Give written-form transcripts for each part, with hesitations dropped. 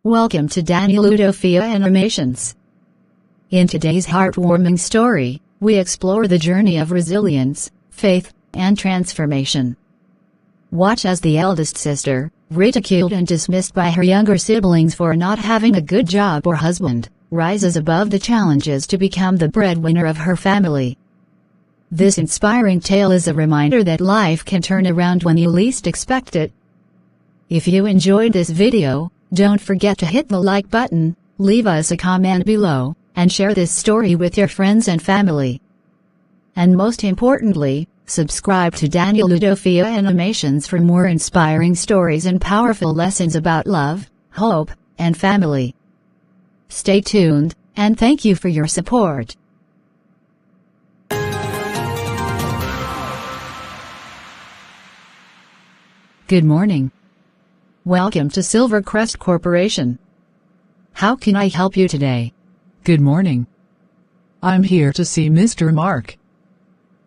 Welcome to Udofia Animations. In today's heartwarming story, we explore the journey of resilience, faith, and transformation. Watch as the eldest sister, ridiculed and dismissed by her younger siblings for not having a good job or husband, rises above the challenges to become the breadwinner of her family. This inspiring tale is a reminder that life can turn around when you least expect it. If you enjoyed this video, don't forget to hit the like button, leave us a comment below, and share this story with your friends and family. And most importantly, subscribe to Udofia Animations for more inspiring stories and powerful lessons about love, hope, and family. Stay tuned, and thank you for your support. Good morning. Welcome to Silvercrest Corporation. How can I help you today? Good morning. I'm here to see Mr. Mark.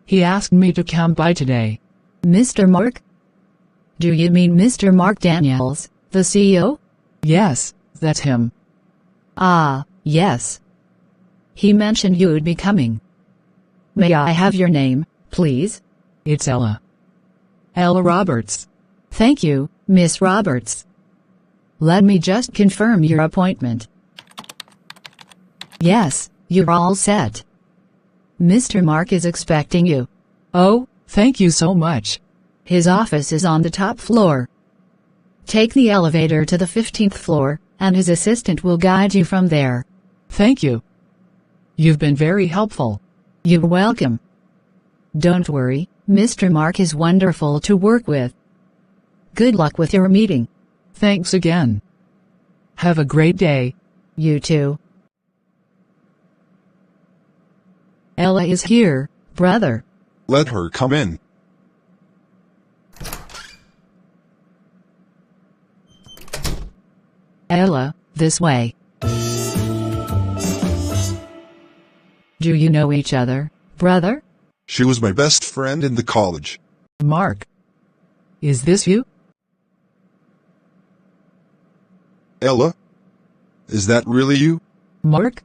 He asked me to come by today. Mr. Mark? Do you mean Mr. Mark Daniels, the CEO? Yes, that's him. Ah, yes. He mentioned you'd be coming. May I have your name, please? It's Ella. Ella Roberts. Thank you, Miss Roberts. Let me just confirm your appointment. Yes, you're all set. Mr. Mark is expecting you. Oh, thank you so much. His office is on the top floor. Take the elevator to the 15th floor, and his assistant will guide you from there. Thank you. You've been very helpful. You're welcome. Don't worry, Mr. Mark is wonderful to work with. Good luck with your meeting. Thanks again. Have a great day. You too. Ella is here, brother. Let her come in. Ella, this way. Do you know each other, brother? She was my best friend in the college. Mark. Is this you? Ella? Is that really you? Mark?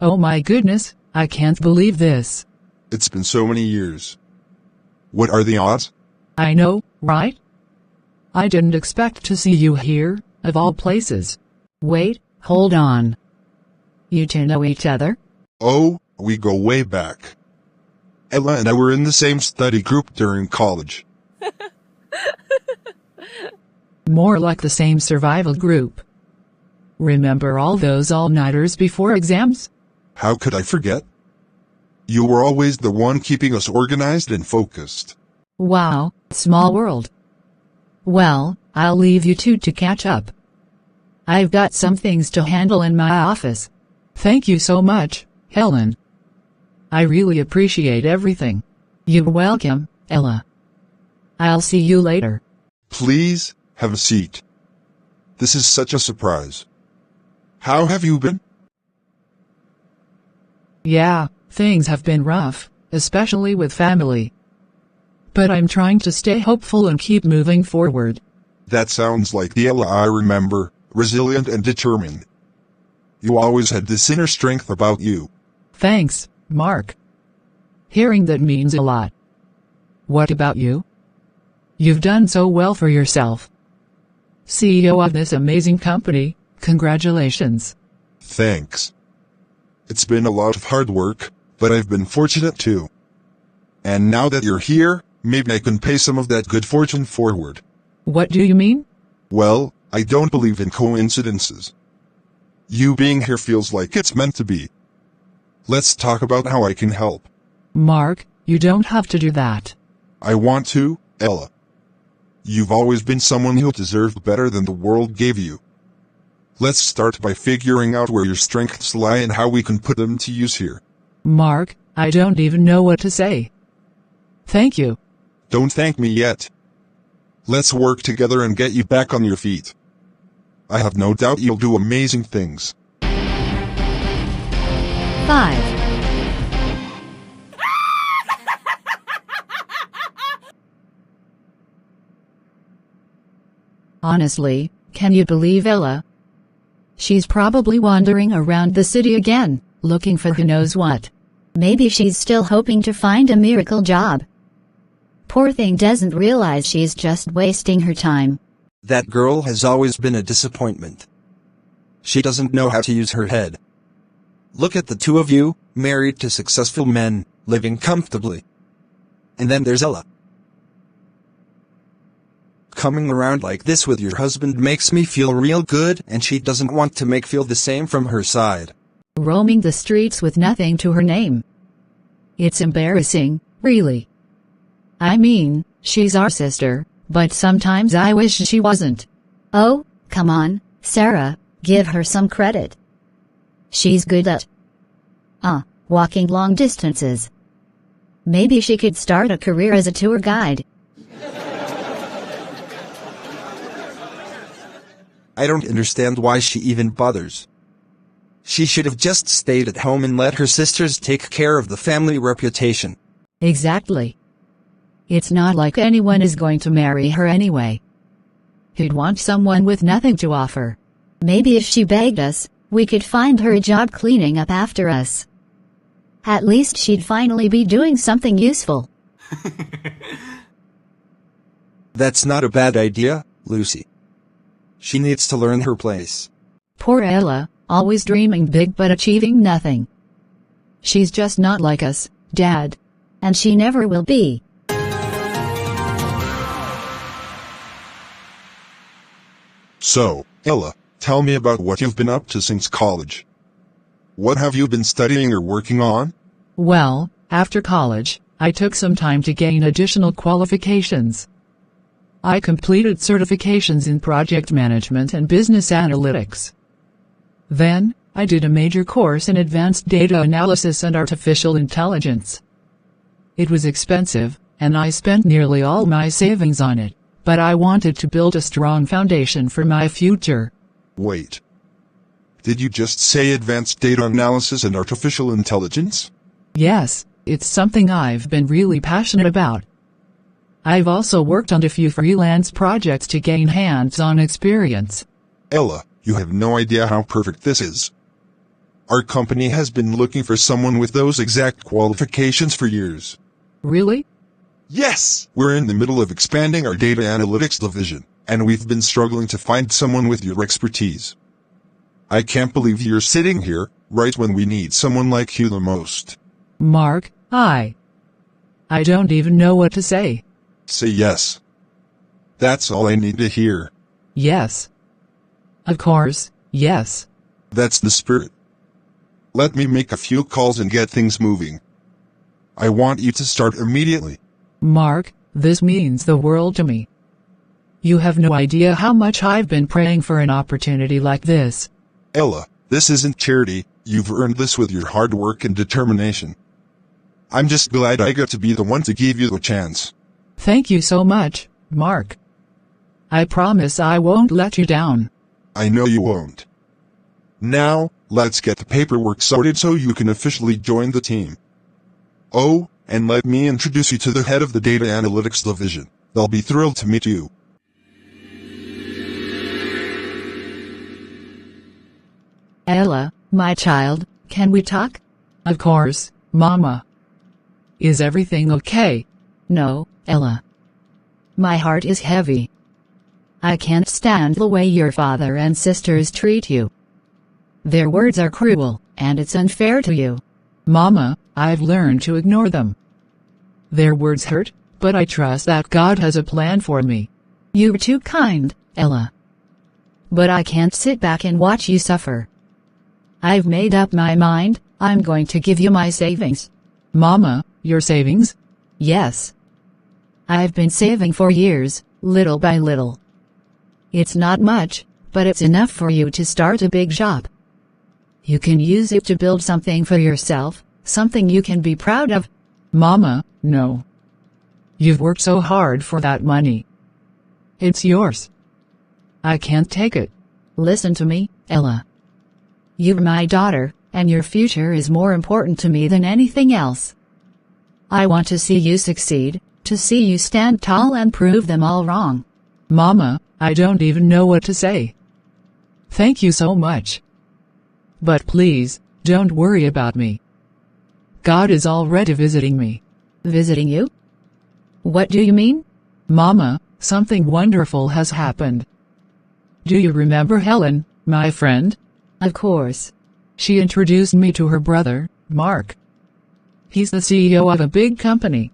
Oh my goodness, I can't believe this. It's been so many years. What are the odds? I know, right? I didn't expect to see you here, of all places. Wait, hold on. You two know each other? Oh, we go way back. Ella and I were in the same study group during college. More like the same survival group. Remember all those all-nighters before exams? How could I forget? You were always the one keeping us organized and focused. Wow, small world. Well, I'll leave you two to catch up. I've got some things to handle in my office. Thank you so much, Helen. I really appreciate everything. You're welcome, Ella. I'll see you later. Please, have a seat. This is such a surprise. How have you been? Yeah, things have been rough, especially with family. But I'm trying to stay hopeful and keep moving forward. That sounds like the Ella I remember, resilient and determined. You always had this inner strength about you. Thanks, Mark. Hearing that means a lot. What about you? You've done so well for yourself. CEO of this amazing company, congratulations. Thanks. It's been a lot of hard work, but I've been fortunate too. And now that you're here, maybe I can pay some of that good fortune forward. What do you mean? Well, I don't believe in coincidences. You being here feels like it's meant to be. Let's talk about how I can help. Mark, you don't have to do that. I want to, Ella. You've always been someone who deserved better than the world gave you. Let's start by figuring out where your strengths lie and how we can put them to use here. Mark, I don't even know what to say. Thank you. Don't thank me yet. Let's work together and get you back on your feet. I have no doubt you'll do amazing things. 5. Honestly, can you believe Ella? She's probably wandering around the city again, looking for who knows what. Maybe she's still hoping to find a miracle job. Poor thing doesn't realize she's just wasting her time. That girl has always been a disappointment. She doesn't know how to use her head. Look at the two of you, married to successful men, living comfortably. And then there's Ella. Coming around like this with your husband makes me feel real good, and she doesn't want to make feel the same from her side. Roaming the streets with nothing to her name. It's embarrassing, really. I mean, she's our sister, but sometimes I wish she wasn't. Oh, come on, Sarah, give her some credit. She's good at walking long distances. Maybe she could start a career as a tour guide. I don't understand why she even bothers. She should have just stayed at home and let her sisters take care of the family reputation. Exactly. It's not like anyone is going to marry her anyway. Who'd want someone with nothing to offer? Maybe if she begged us, we could find her a job cleaning up after us. At least she'd finally be doing something useful. That's not a bad idea, Lucy. She needs to learn her place. Poor Ella, always dreaming big but achieving nothing. She's just not like us, Dad. And she never will be. So, Ella, tell me about what you've been up to since college. What have you been studying or working on? Well, after college, I took some time to gain additional qualifications. I completed certifications in project management and business analytics. Then, I did a major course in advanced data analysis and artificial intelligence. It was expensive, and I spent nearly all my savings on it, but I wanted to build a strong foundation for my future. Wait. Did you just say advanced data analysis and artificial intelligence? Yes, it's something I've been really passionate about. I've also worked on a few freelance projects to gain hands-on experience. Ella, you have no idea how perfect this is. Our company has been looking for someone with those exact qualifications for years. Really? Yes! We're in the middle of expanding our data analytics division, and we've been struggling to find someone with your expertise. I can't believe you're sitting here, right when we need someone like you the most. Mark, I don't even know what to say. Say yes. That's all I need to hear. Yes. Of course, yes. That's the spirit. Let me make a few calls and get things moving. I want you to start immediately. Mark, this means the world to me. You have no idea how much I've been praying for an opportunity like this. Ella, this isn't charity, you've earned this with your hard work and determination. I'm just glad I got to be the one to give you the chance. Thank you so much, Mark. I promise I won't let you down. I know you won't. Now, let's get the paperwork sorted so you can officially join the team. Oh, and let me introduce you to the head of the data analytics division. They'll be thrilled to meet you. Ella, my child, can we talk? Of course, Mama. Is everything okay? No, Ella. My heart is heavy. I can't stand the way your father and sisters treat you. Their words are cruel, and it's unfair to you. Mama, I've learned to ignore them. Their words hurt, but I trust that God has a plan for me. You're too kind, Ella. But I can't sit back and watch you suffer. I've made up my mind, I'm going to give you my savings. Mama, your savings? Yes. I've been saving for years, little by little. It's not much, but it's enough for you to start a big shop. You can use it to build something for yourself, something you can be proud of. Mama, no. You've worked so hard for that money. It's yours. I can't take it. Listen to me, Ella. You're my daughter, and your future is more important to me than anything else. I want to see you succeed, to see you stand tall and prove them all wrong. Mama, I don't even know what to say. Thank you so much. But please, don't worry about me. God is already visiting me. Visiting you? What do you mean? Mama, something wonderful has happened. Do you remember Helen, my friend? Of course. She introduced me to her brother, Mark. He's the CEO of a big company.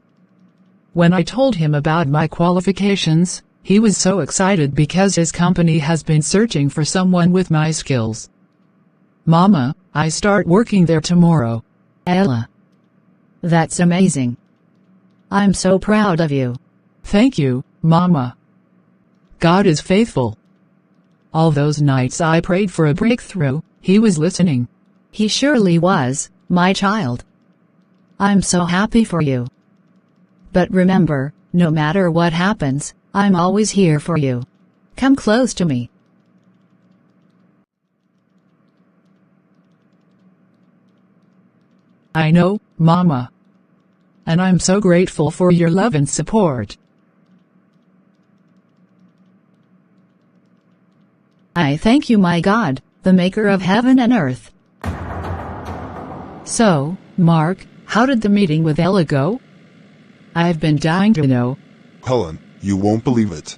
When I told him about my qualifications, he was so excited because his company has been searching for someone with my skills. Mama, I start working there tomorrow. Ella. That's amazing. I'm so proud of you. Thank you, Mama. God is faithful. All those nights I prayed for a breakthrough, He was listening. He surely was, my child. I'm so happy for you. But remember, no matter what happens, I'm always here for you. Come close to me. I know, Mama. And I'm so grateful for your love and support. I thank you, my God, the maker of heaven and earth. So, Mark, how did the meeting with Ella go? I've been dying to know. Helen, you won't believe it.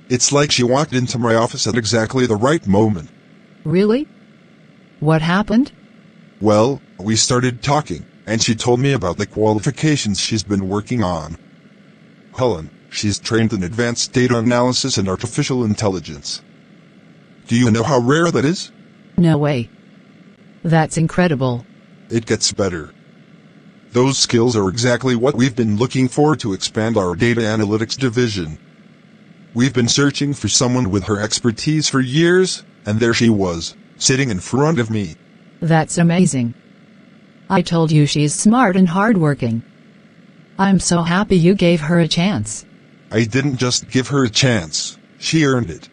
It's like she walked into my office at exactly the right moment. Really? What happened? Well, we started talking, and she told me about the qualifications she's been working on. Helen, she's trained in advanced data analysis and artificial intelligence. Do you know how rare that is? No way. That's incredible. It gets better. Those skills are exactly what we've been looking for to expand our data analytics division. We've been searching for someone with her expertise for years, and there she was, sitting in front of me. That's amazing. I told you she's smart and hardworking. I'm so happy you gave her a chance. I didn't just give her a chance, she earned it.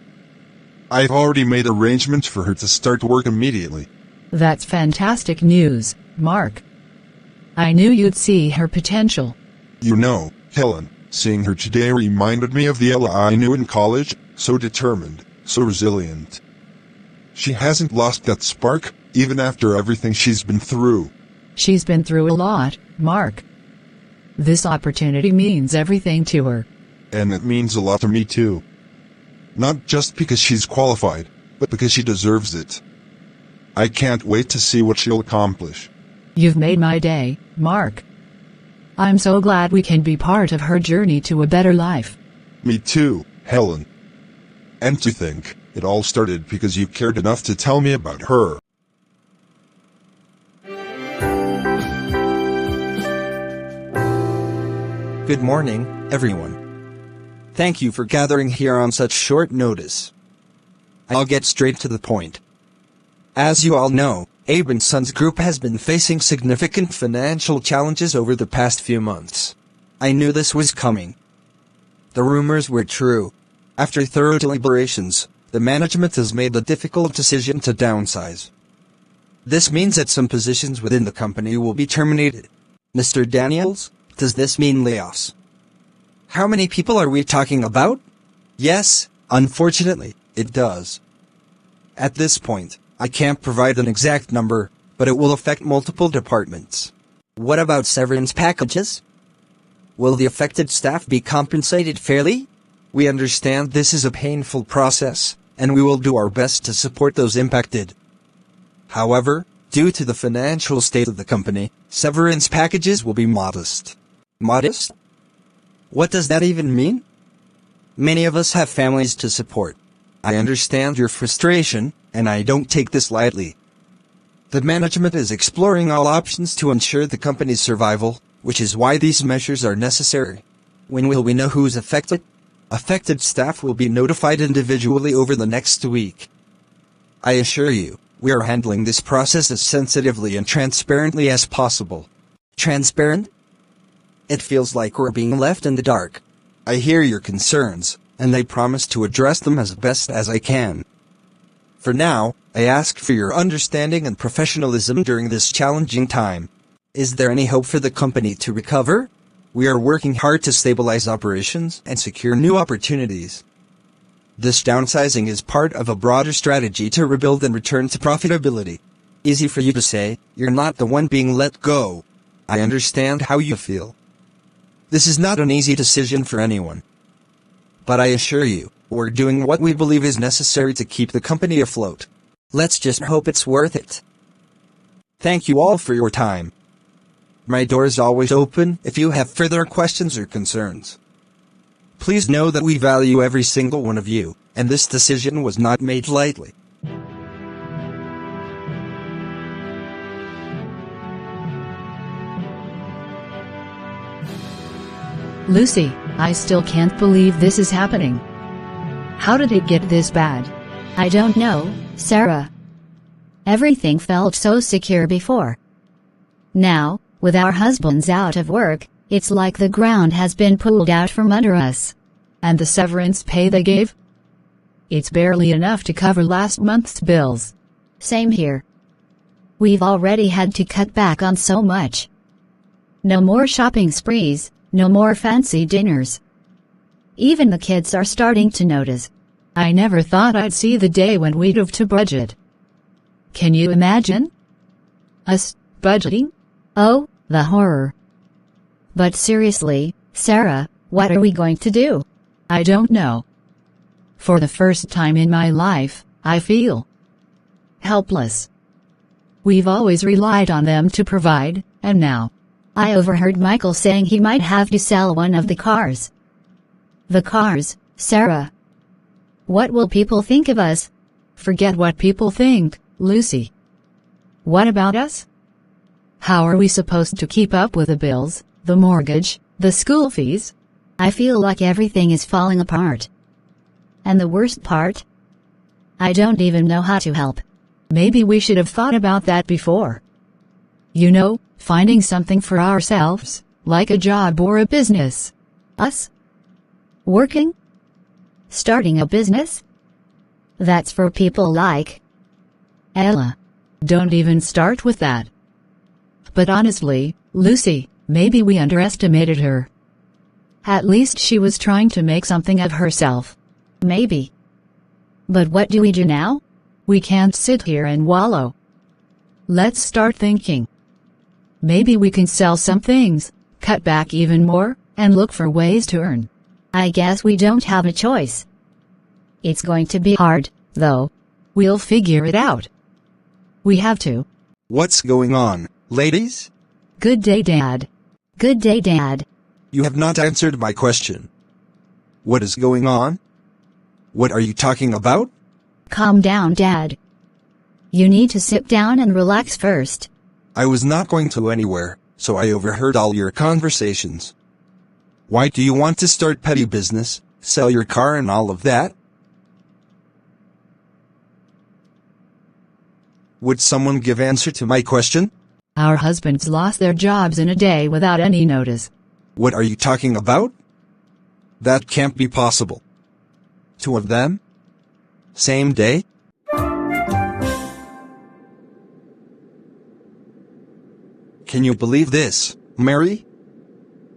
I've already made arrangements for her to start work immediately. That's fantastic news, Mark. I knew you'd see her potential. You know, Helen, seeing her today reminded me of the Ella I knew in college, so determined, so resilient. She hasn't lost that spark, even after everything she's been through. She's been through a lot, Mark. This opportunity means everything to her. And it means a lot to me too. Not just because she's qualified, but because she deserves it. I can't wait to see what she'll accomplish. You've made my day, Mark. I'm so glad we can be part of her journey to a better life. Me too, Helen. And to think, it all started because you cared enough to tell me about her. Good morning, everyone. Thank you for gathering here on such short notice. I'll get straight to the point. As you all know, Abe & Sons Group has been facing significant financial challenges over the past few months. I knew this was coming. The rumors were true. After thorough deliberations, the management has made the difficult decision to downsize. This means that some positions within the company will be terminated. Mr. Daniels, does this mean layoffs? How many people are we talking about? Yes, unfortunately, it does. At this point, I can't provide an exact number, but it will affect multiple departments. What about severance packages? Will the affected staff be compensated fairly? We understand this is a painful process, and we will do our best to support those impacted. However, due to the financial state of the company, severance packages will be modest. Modest? What does that even mean? Many of us have families to support. I understand your frustration, and I don't take this lightly. The management is exploring all options to ensure the company's survival, which is why these measures are necessary. When will we know who's affected? Affected staff will be notified individually over the next week. I assure you, we are handling this process as sensitively and transparently as possible. Transparent? It feels like we're being left in the dark. I hear your concerns, and I promise to address them as best as I can. For now, I ask for your understanding and professionalism during this challenging time. Is there any hope for the company to recover? We are working hard to stabilize operations and secure new opportunities. This downsizing is part of a broader strategy to rebuild and return to profitability. Easy for you to say, you're not the one being let go. I understand how you feel. This is not an easy decision for anyone. But I assure you, we're doing what we believe is necessary to keep the company afloat. Let's just hope it's worth it. Thank you all for your time. My door is always open if you have further questions or concerns. Please know that we value every single one of you, and this decision was not made lightly. Lucy, I still can't believe this is happening. How did it get this bad? I don't know, Sarah. Everything felt so secure before. Now, with our husbands out of work, it's like the ground has been pulled out from under us. And the severance pay they gave? It's barely enough to cover last month's bills. Same here. We've already had to cut back on so much. No more shopping sprees, no more fancy dinners. Even the kids are starting to notice. I never thought I'd see the day when we'd have to budget. Can you imagine? Us budgeting? Oh, the horror. But seriously, Sarah, what are we going to do? I don't know. For the first time in my life, I feel helpless. We've always relied on them to provide, and now I overheard Michael saying he might have to sell one of the cars. The cars, Sarah. What will people think of us? Forget what people think, Lucy. What about us? How are we supposed to keep up with the bills, the mortgage, the school fees? I feel like everything is falling apart. And the worst part? I don't even know how to help. Maybe we should have thought about that before. You know, finding something for ourselves, like a job or a business. Us? Working? Starting a business? That's for people like Ella. Don't even start with that. But honestly, Lucy, maybe we underestimated her. At least she was trying to make something of herself. Maybe. But what do we do now? We can't sit here and wallow. Let's start thinking. Maybe we can sell some things, cut back even more, and look for ways to earn. I guess we don't have a choice. It's going to be hard, though. We'll figure it out. We have to. What's going on, ladies? Good day, Dad. Good day, Dad. You have not answered my question. What is going on? What are you talking about? Calm down, Dad. You need to sit down and relax first. I was not going to anywhere, so I overheard all your conversations. Why do you want to start petty business, sell your car and all of that? Would someone give answer to my question? Our husbands lost their jobs in a day without any notice. What are you talking about? That can't be possible. 2 of them? Same day? Can you believe this, Mary?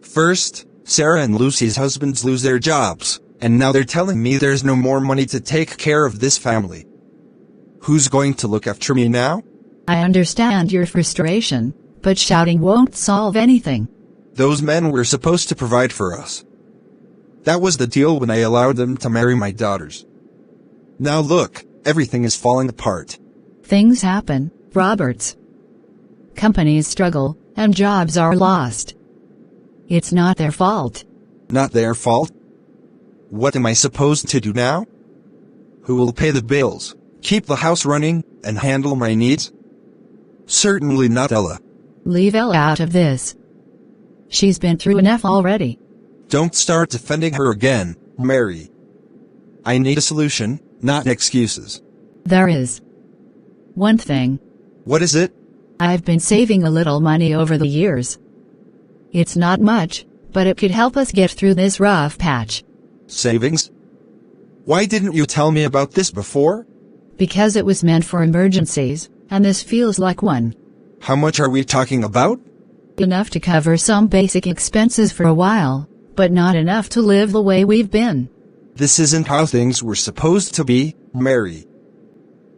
First, Sarah and Lucy's husbands lose their jobs, and now they're telling me there's no more money to take care of this family. Who's going to look after me now? I understand your frustration, but shouting won't solve anything. Those men were supposed to provide for us. That was the deal when I allowed them to marry my daughters. Now look, everything is falling apart. Things happen, Roberts. Companies struggle, and jobs are lost. It's not their fault. Not their fault? What am I supposed to do now? Who will pay the bills, keep the house running, and handle my needs? Certainly not Ella. Leave Ella out of this. She's been through enough already. Don't start defending her again, Mary. I need a solution, not excuses. There is one thing. What is it? I've been saving a little money over the years. It's not much, but it could help us get through this rough patch. Savings? Why didn't you tell me about this before? Because it was meant for emergencies, and this feels like one. How much are we talking about? Enough to cover some basic expenses for a while, but not enough to live the way we've been. This isn't how things were supposed to be, Mary.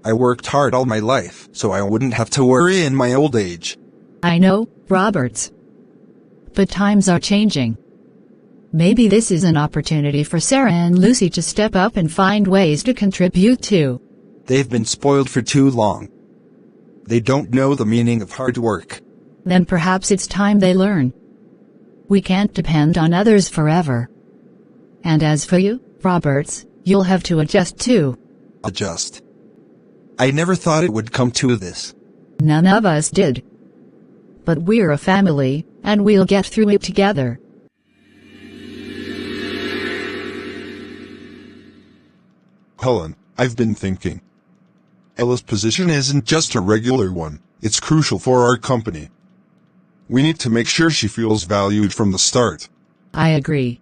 I worked hard all my life, so I wouldn't have to worry in my old age. I know, Roberts. But times are changing. Maybe this is an opportunity for Sarah and Lucy to step up and find ways to contribute too. They've been spoiled for too long. They don't know the meaning of hard work. Then perhaps it's time they learn. We can't depend on others forever. And as for you, Roberts, you'll have to adjust too. Adjust. I never thought it would come to this. None of us did. But we're a family, and we'll get through it together. Helen, I've been thinking. Ella's position isn't just a regular one, it's crucial for our company. We need to make sure she feels valued from the start. I agree.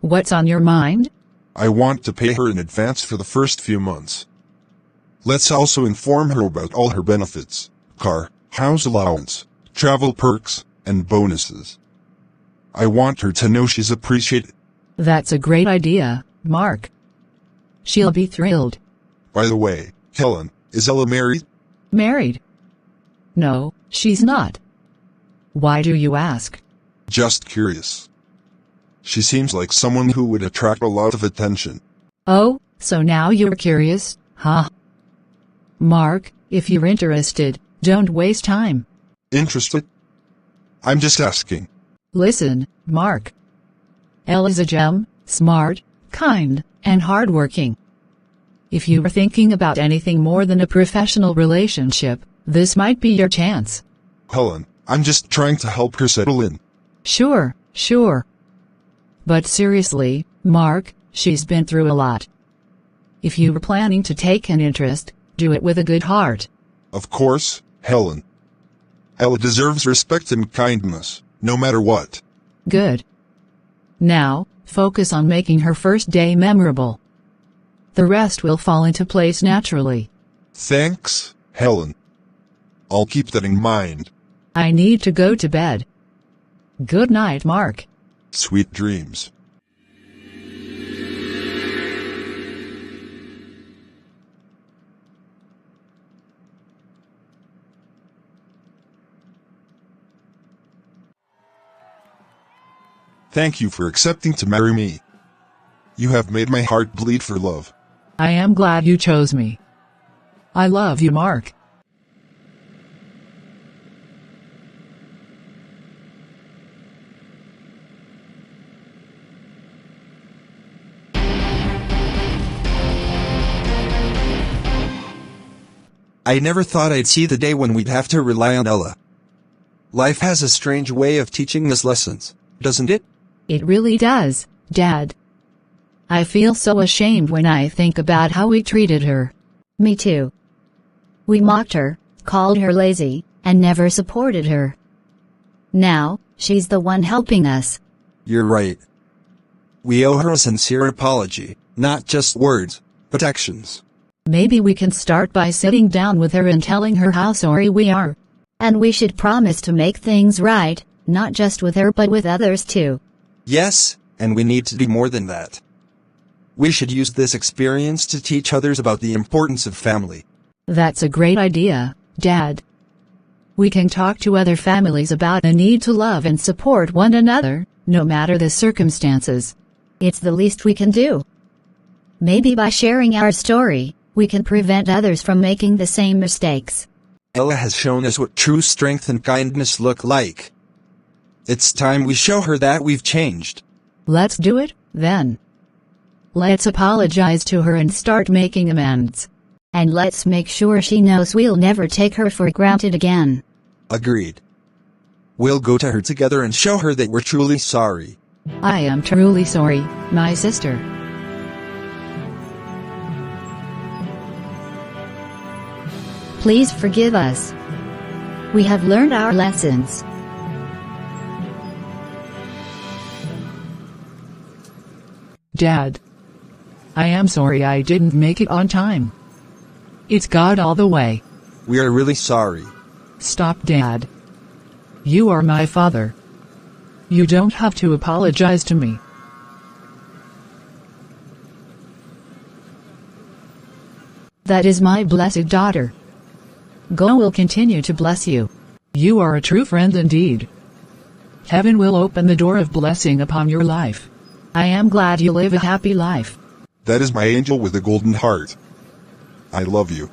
What's on your mind? I want to pay her in advance for the first few months. Let's also inform her about all her benefits: car, house allowance, travel perks, and bonuses. I want her to know she's appreciated. That's a great idea, Mark. She'll be thrilled. By the way, Helen, is Ella married? Married? No, she's not. Why do you ask? Just curious. She seems like someone who would attract a lot of attention. Oh, so now you're curious, huh? Mark, if you're interested, don't waste time. Interested? I'm just asking. Listen, Mark. Ella's a gem, smart, kind, and hardworking. If you were thinking about anything more than a professional relationship, this might be your chance. Helen, I'm just trying to help her settle in. Sure. But seriously, Mark, she's been through a lot. If you were planning to take an interest, do it with a good heart. Of course, Helen. Ella deserves respect and kindness, no matter what. Good. Now, focus on making her first day memorable. The rest will fall into place naturally. Thanks, Helen. I'll keep that in mind. I need to go to bed. Good night, Mark. Sweet dreams. Thank you for accepting to marry me. You have made my heart bleed for love. I am glad you chose me. I love you, Mark. I never thought I'd see the day when we'd have to rely on Ella. Life has a strange way of teaching us lessons, doesn't it? It really does, Dad. I feel so ashamed when I think about how we treated her. Me too. We mocked her, called her lazy, and never supported her. Now, she's the one helping us. You're right. We owe her a sincere apology, not just words, but actions. Maybe we can start by sitting down with her and telling her how sorry we are. And we should promise to make things right, not just with her but with others too. Yes, and we need to do more than that. We should use this experience to teach others about the importance of family. That's a great idea, Dad. We can talk to other families about the need to love and support one another, no matter the circumstances. It's the least we can do. Maybe by sharing our story, we can prevent others from making the same mistakes. Ella has shown us what true strength and kindness look like. It's time we show her that we've changed. Let's do it, then. Let's apologize to her and start making amends. And let's make sure she knows we'll never take her for granted again. Agreed. We'll go to her together and show her that we're truly sorry. I am truly sorry, my sister. Please forgive us. We have learned our lessons. Dad. I am sorry I didn't make it on time. It's God all the way. We are really sorry. Stop, Dad. You are my father. You don't have to apologize to me. That is my blessed daughter. God will continue to bless you. You are a true friend indeed. Heaven will open the door of blessing upon your life. I am glad you live a happy life. That is my angel with a golden heart. I love you.